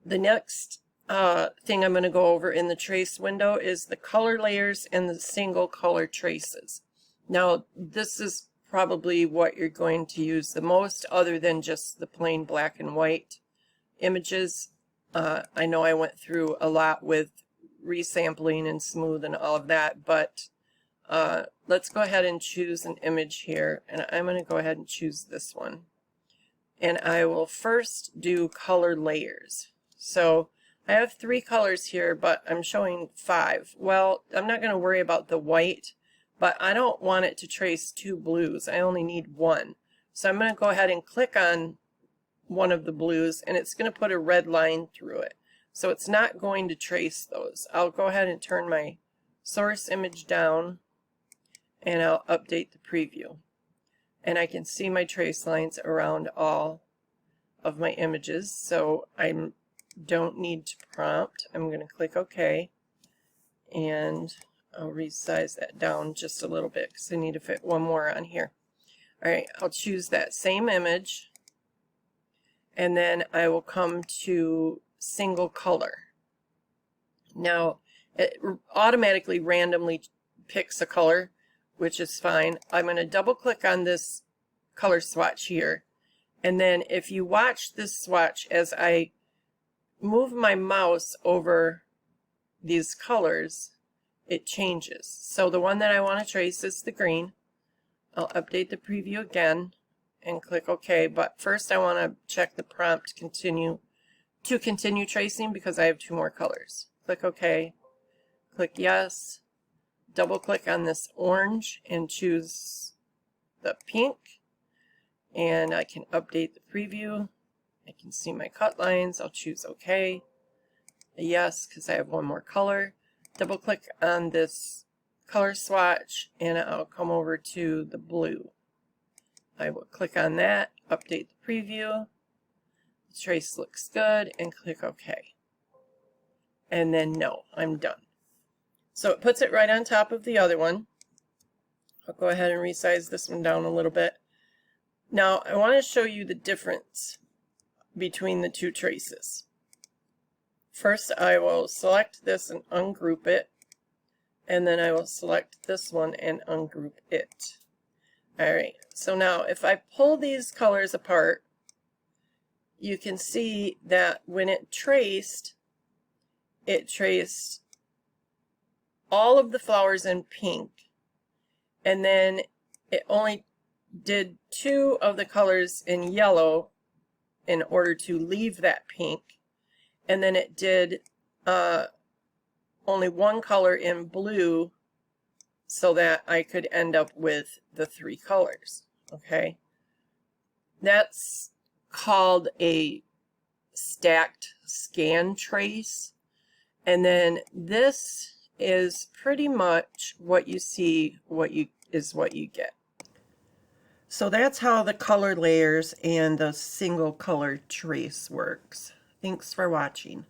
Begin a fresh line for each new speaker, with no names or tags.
The next thing I'm going to go over in the trace window is the color layers and the single color traces. Now, this is probably what you're going to use the most, other than just the plain black and white images. I know I went through a lot with resampling and smooth and all of that, but let's go ahead and choose an image here, and I'm going to go ahead and choose this one. And I will first do color layers. So I have 3 colors here, but I'm showing 5. Well, I'm not going to worry about the white, but I don't want it to trace 2 blues. I only need 1. So I'm going to go ahead and click on one of the blues, and it's going to put a red line through it. So it's not going to trace those. I'll go ahead and turn my source image down, and I'll update the preview. And I can see my trace lines around all of my images, so I don't need to prompt. I'm going to click OK, and I'll resize that down just a little bit because I need to fit one more on here. Alright, I'll choose that same image, and then I will come to single color. Now, it automatically randomly picks a color, which is fine. I'm going to double click on this color swatch here, and then if you watch this swatch as I move my mouse over these colors, it changes. So the one that I want to trace is the green. I'll update the preview again and click OK, but first I want to check the prompt continue tracing because I have 2 more colors. Click OK, click yes, double click on this orange and choose the pink, and I can update the preview. I can see my cut lines. I'll choose OK, a yes because I have 1 more color. Double click on this color swatch and I'll come over to the blue. I will click on that, update the preview. The trace looks good, and click OK. And then no, I'm done. So it puts it right on top of the other one. I'll go ahead and resize this one down a little bit. Now I want to show you the difference between the 2 traces. First I will select this and ungroup it, and then I will select this one and ungroup it. Alright, so now if I pull these colors apart, you can see that when it traced all of the flowers in pink, and then it only did 2 of the colors in yellow in order to leave that pink, and then it did only 1 color in blue so that I could end up with the 3 colors. Okay, that's called a stacked scan trace, and then this is pretty much what you see, what you get. So that's how the color layers and the single color trace works. Thanks for watching.